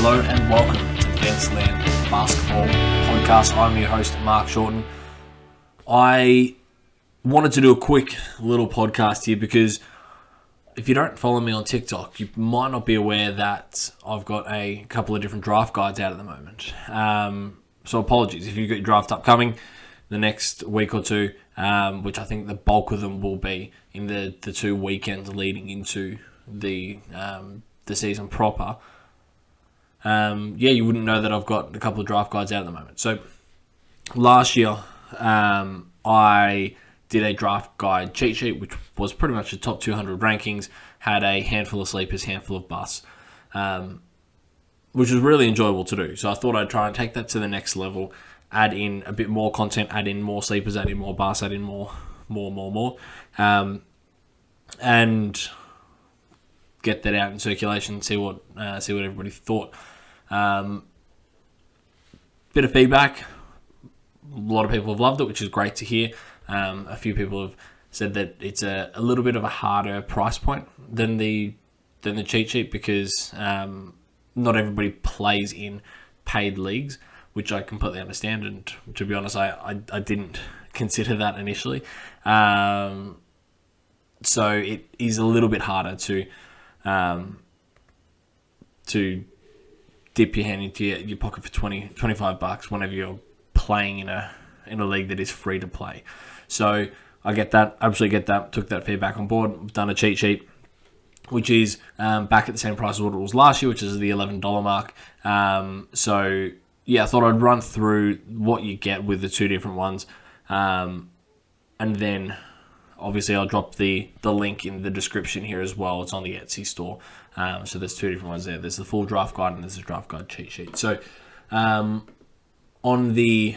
Hello and welcome to the Fantasyland Basketball Podcast. I'm your host, Mark Shorten. I wanted to do a quick little podcast here because if you don't follow me on TikTok, you might not be aware that I've got a couple of different draft guides out at the moment. So apologies if you've got your draft upcoming the next week or two, which I think the bulk of them will be in the 2 weekends leading into the season proper. You wouldn't know that I've got a couple of draft guides out at the moment. So last year, I did a draft guide cheat sheet, which was pretty much the top 200 rankings, had a handful of sleepers, handful of busts, which was really enjoyable to do. So I thought I'd try and take that to the next level, add in a bit more content, add in more sleepers, add in more busts, add in more, and get that out in circulation, see what everybody thought. Bit of feedback. A lot of people have loved it, which is great to hear. A few people have said that it's a little bit of a harder price point than the cheat sheet because not everybody plays in paid leagues, which I completely understand. And to be honest, I didn't consider that initially. So it is a little bit harder to dip your hand into your pocket for $25 whenever you're playing in a league that is free to play. So I get that, absolutely get that, took that feedback on board. I've done a cheat sheet, which is back at the same price as what it was last year, which is the $11 mark. I thought I'd run through what you get with the two different ones. And then obviously I'll drop the link in the description here as well. It's on the Etsy store. So there's two different ones there. There's the full draft guide and there's a draft guide cheat sheet. So on the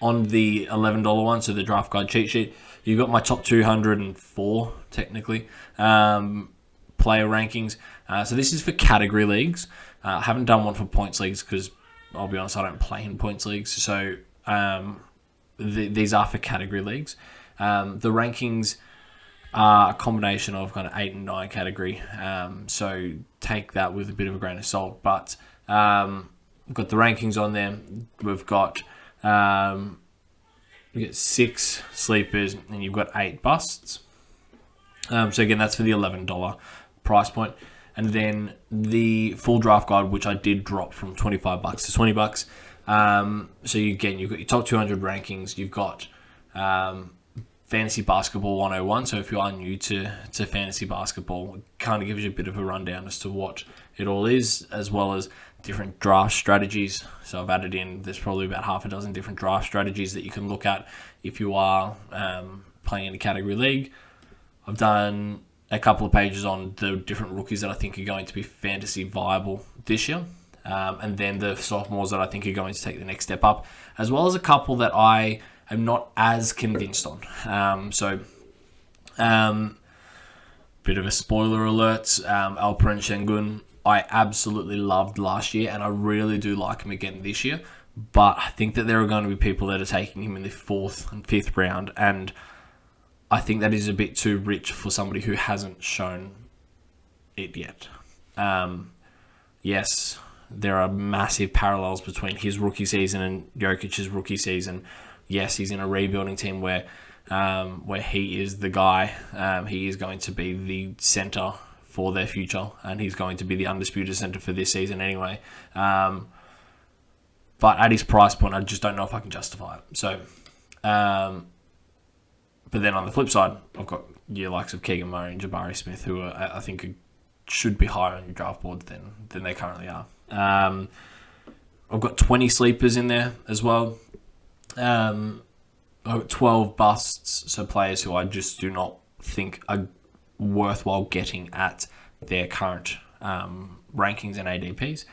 $11 one, so the draft guide cheat sheet, you've got my top 204 technically player rankings. So this is for category leagues. I haven't done one for points leagues because I'll be honest, I don't play in points leagues. So these are for category leagues. The rankings are a combination of kind of 8 and 9 category. So take that with a bit of a grain of salt. But we've got the rankings on there. We've got you get 6 sleepers and you've got 8 busts. So again, that's for the $11 price point. And then the full draft guide, which I did drop from $25 to $20. So you've got your top 200 rankings. You've got Fantasy Basketball 101. So if you are new to Fantasy Basketball, it kind of gives you a bit of a rundown as to what it all is, as well as different draft strategies. So I've added in, there's probably about half a dozen different draft strategies that you can look at if you are playing in a category league. I've done a couple of pages on the different rookies that I think are going to be fantasy viable this year. And then the sophomores that I think are going to take the next step up, as well as a couple that I am not as convinced on. Bit of a spoiler alert, Alperen Şengün, I absolutely loved last year, and I really do like him again this year. But I think that there are going to be people that are taking him in the 4th and 5th round, and I think that is a bit too rich for somebody who hasn't shown it yet. Yes, there are massive parallels between his rookie season and Jokic's rookie season. Yes, he's in a rebuilding team where he is the guy. He is going to be the center for their future, and he's going to be the undisputed center for this season anyway. But at his price point, I just don't know if I can justify it. So, but then on the flip side, I've got your likes of Keegan Murray and Jabari Smith, who I think should be higher on your draft board than they currently are. I've got 20 sleepers in there as well. I've got 12 busts, so players who I just do not think are worthwhile getting at their current rankings and ADPs.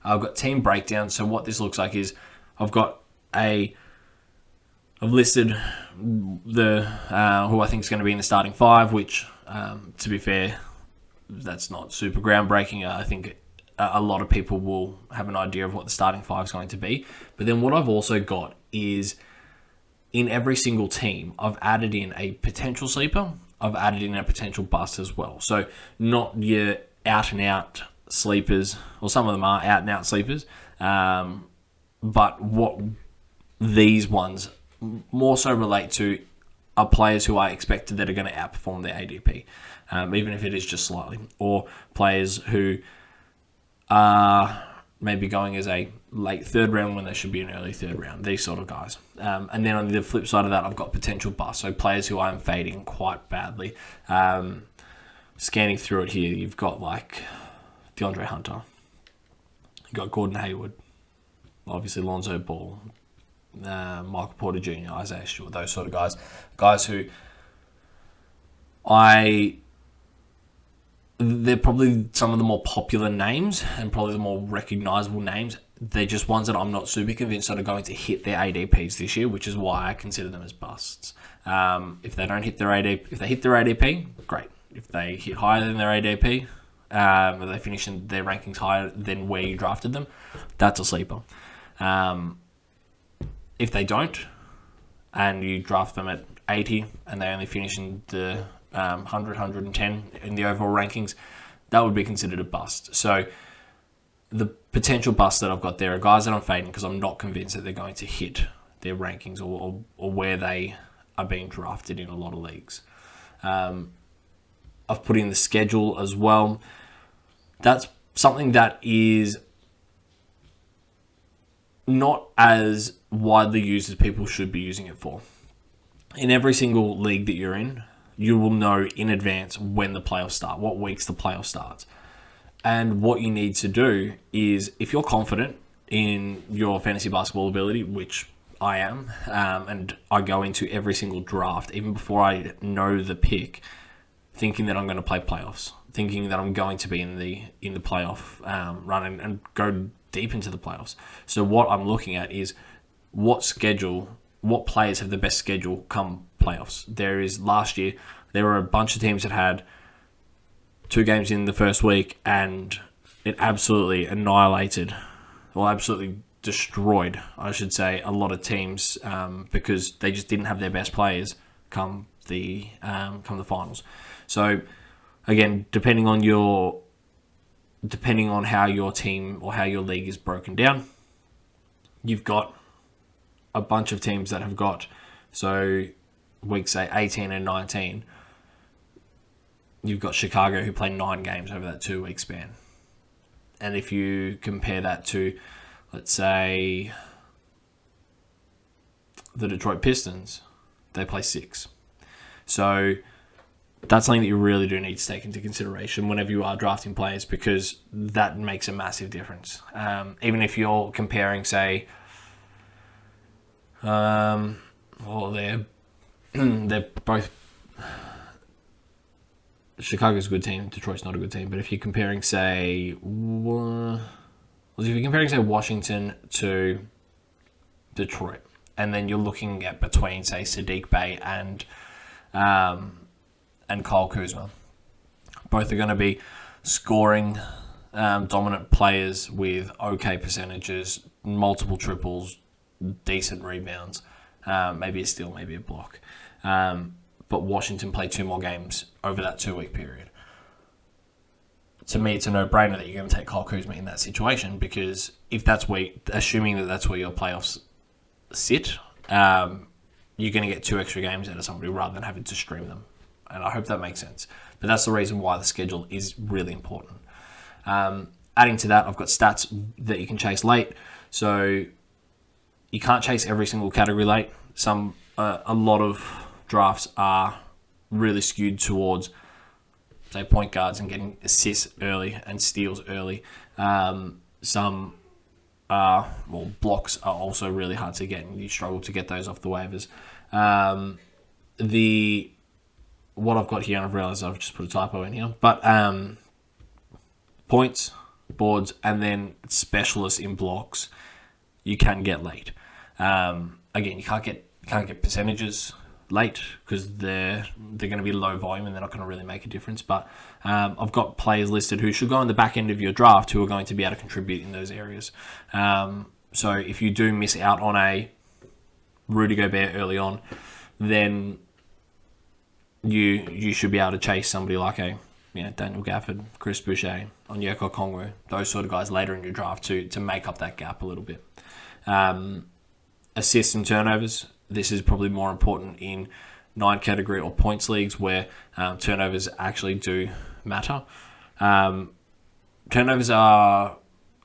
I've got team breakdown. So what this looks like is I've listed the who I think is going to be in the starting 5, which to be fair, that's not super groundbreaking. I think a lot of people will have an idea of what the starting 5 is going to be. But then what I've also got is in every single team, I've added in a potential sleeper. I've added in a potential bust as well. So not your out and out sleepers, or some of them are out and out sleepers. But what these ones more so relate to are players who I expected that are going to outperform their ADP, even if it is just slightly, or players who are maybe going as a late third round when they should be an early third round, these sort of guys. And then on the flip side of that, I've got potential busts, so players who I'm fading quite badly. Scanning through it here, you've got like DeAndre Hunter, you've got Gordon Hayward, obviously Lonzo Ball, Michael Porter Jr., Isaiah Stewart, those sort of guys who they're probably some of the more popular names and probably the more recognizable names. They're just ones that I'm not super convinced that are going to hit their ADPs this year, which is why I consider them as busts. If they don't hit their ADP, if they hit their ADP, great. If they hit higher than their ADP, or they finish in their rankings higher than where you drafted them, that's a sleeper. If they don't, and you draft them at 80 and they only finish in the 100, 110 in the overall rankings, that would be considered a bust. So the potential busts that I've got there are guys that I'm fading because I'm not convinced that they're going to hit their rankings or where they are being drafted in a lot of leagues. I've put in the schedule as well. That's something that is not as widely used as people should be using it for. In every single league that you're in, you will know in advance when the playoffs start, what weeks the playoff starts. And what you need to do is, if you're confident in your fantasy basketball ability, which I am, and I go into every single draft, even before I know the pick, thinking that I'm going to play playoffs, thinking that I'm going to be in the playoff run and go deep into the playoffs. So what I'm looking at is what players have the best schedule come playoffs. Last year, there were a bunch of teams that had 2 games in the first week, and it absolutely annihilated, or absolutely destroyed, I should say, a lot of teams because they just didn't have their best players come the finals. So again, depending on how your team or how your league is broken down, you've got a bunch of teams that have got, so weeks say 18 and 19, you've got Chicago who play 9 games over that 2-week span. And if you compare that to, let's say, the Detroit Pistons, they play 6. So that's something that you really do need to take into consideration whenever you are drafting players, because that makes a massive difference. Even if you're comparing, say, they're both, Chicago's a good team, Detroit's not a good team, but if you're comparing, say, Washington to Detroit, and then you're looking at between, say, Sadiq Bey and Kyle Kuzma, both are going to be scoring dominant players with okay percentages, multiple triples, decent rebounds, maybe a steal, maybe a block. But Washington played 2 more games over that 2-week period. To me, it's a no-brainer that you're going to take Kyle Kuzma in that situation, because if that's assuming that that's where your playoffs sit, you're going to get 2 extra games out of somebody rather than having to stream them. And I hope that makes sense. But that's the reason why the schedule is really important. Adding to that, I've got stats that you can chase late. So you can't chase every single category late. A lot of drafts are really skewed towards, say, point guards and getting assists early and steals early. Some blocks are also really hard to get, and you struggle to get those off the waivers. What I've got here, and I've realized I've just put a typo in here, but points, boards, and then specialists in blocks, you can get late. Again, you can't get percentages late because they're going to be low volume and they're not going to really make a difference. But I've got players listed who should go in the back end of your draft who are going to be able to contribute in those areas. So if you do miss out on a Rudy Gobert early on, then you should be able to chase somebody like a Daniel Gafford, Chris Boucher, Onyeka Okongwu, those sort of guys later in your draft to make up that gap a little bit. Assists and turnovers. This is probably more important in 9 category or points leagues where turnovers actually do matter. Turnovers are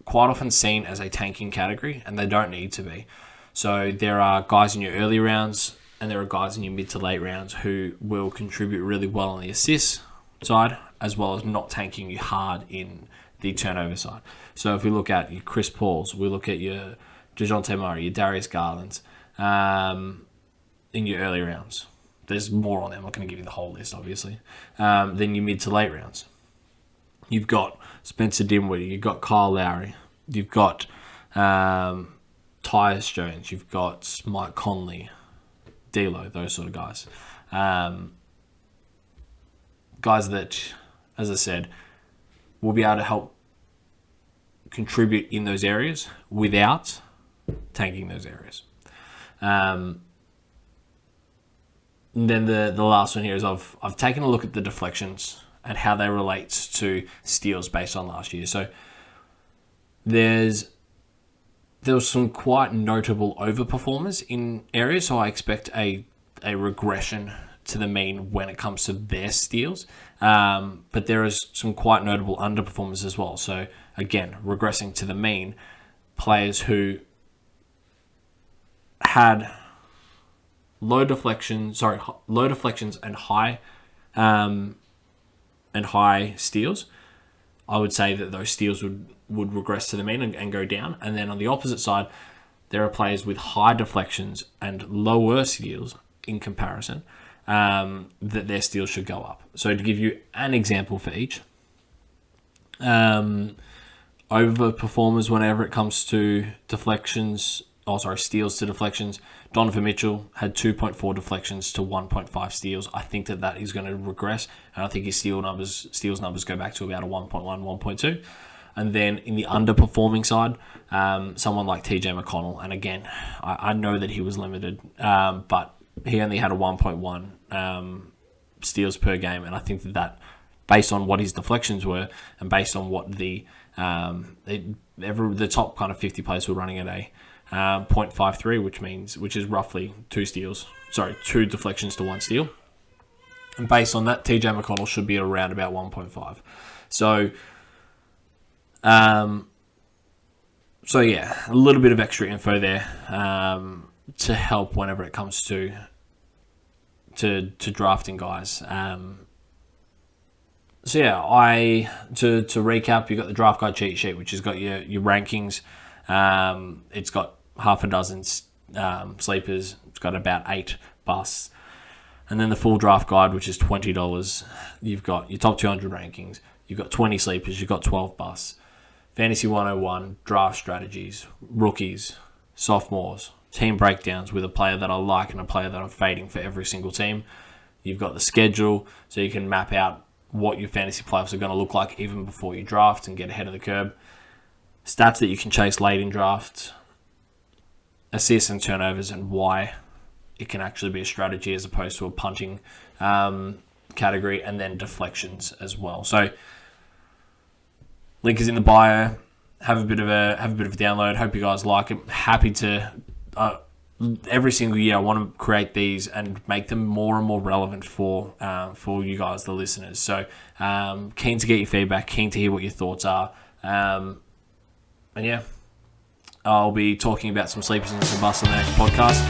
quite often seen as a tanking category, and they don't need to be. So there are guys in your early rounds and there are guys in your mid to late rounds who will contribute really well on the assist side, as well as not tanking you hard in the turnover side. So if we look at your Chris Pauls, we look at your DeJounte Murray, your Darius Garlands, in your early rounds. There's more on there. I'm not going to give you the whole list, obviously. Then your mid to late rounds. You've got Spencer Dinwiddie. You've got Kyle Lowry. You've got Tyus Jones. You've got Mike Conley, D'Lo, those sort of guys. Guys that, as I said, will be able to help contribute in those areas without tanking those areas. And then the last one here is I've taken a look at the deflections and how they relate to steals based on last year. So there was some quite notable overperformers in areas, so I expect a regression to the mean when it comes to their steals. But there is some quite notable underperformers as well. So again, regressing to the mean, players who had low deflections and high steals. I would say that those steals would regress to the mean and go down. And then on the opposite side, there are players with high deflections and lower steals in comparison, that their steals should go up. So to give you an example for each, overperformers whenever it comes to steals to deflections. Donovan Mitchell had 2.4 deflections to 1.5 steals. I think that is going to regress, and I think his steals numbers go back to about a 1.1, 1.2. And then in the underperforming side, someone like TJ McConnell, and again, I know that he was limited, but he only had a 1.1 steals per game, and I think that based on what his deflections were, and based on what the top kind of 50 players were running at a 0.53, which is roughly 2 deflections to 1 steal. And based on that, TJ McConnell should be around about 1.5. So yeah, a little bit of extra info there to help whenever it comes to drafting guys. So yeah, to recap, you've got the draft guide cheat sheet, which has got your rankings. It's got half a dozen sleepers. It's got about 8 busts. And then the full draft guide, which is $20. You've got your top 200 rankings. You've got 20 sleepers. You've got 12 busts. Fantasy 101, draft strategies, rookies, sophomores, team breakdowns with a player that I like and a player that I'm fading for every single team. You've got the schedule, so you can map out what your fantasy playoffs are going to look like even before you draft and get ahead of the curve. Stats that you can chase late in draft, assists and turnovers, and why it can actually be a strategy as opposed to a punting category, and then deflections as well. So link is in the bio. Have a bit of a download. Hope you guys like it. Happy to every single year I want to create these and make them more and more relevant for you guys, the listeners. So keen to get your feedback. Keen to hear what your thoughts are. And yeah, I'll be talking about some sleepers and some busts on the next podcast.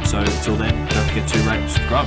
So until then, don't forget to rate and subscribe.